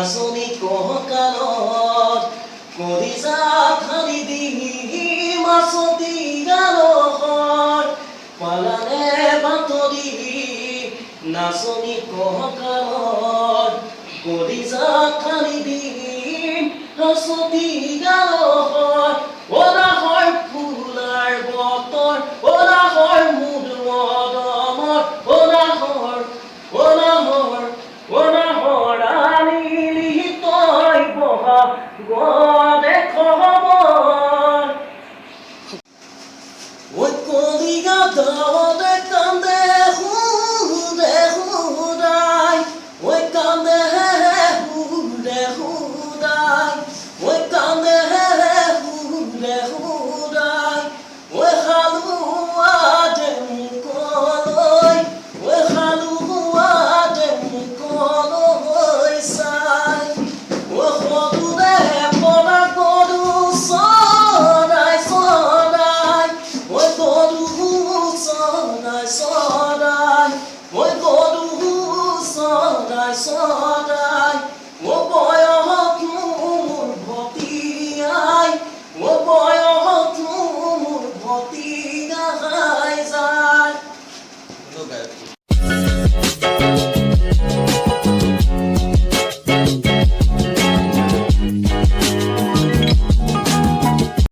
নাচনি কহকালত কলিজা ঢালি দি মাছতি গালত পালানে বাতৰি নাচনি কহকালত কলিজা ঢালি দি মাছতি গালত ওলা হয় ফুলাৰ বতৰ ওলা হয় মুদমদমৰ ওলা হয় আনিলি তই বহা গদে খবৰ ঐ কলিগা দাৱতে কান্দে সুদে সুদাই ঐ কান্দে সুদে সুদাই ঐ কান্দে সুদে সুদাই ঐ হালুৱা মুকলৈ ঐ হালুৱা মুকলৈ চাই ঐ সদুৰে পদা গৰু চৰাই চৰাই ঐ গৰু চৰাই চৰাই ঐ গৰু চৰাই চৰাই ঐ বয়সনো মোৰ ভতিয়াই ঐ বয়সনো মোৰ ভতিয়াই যায়।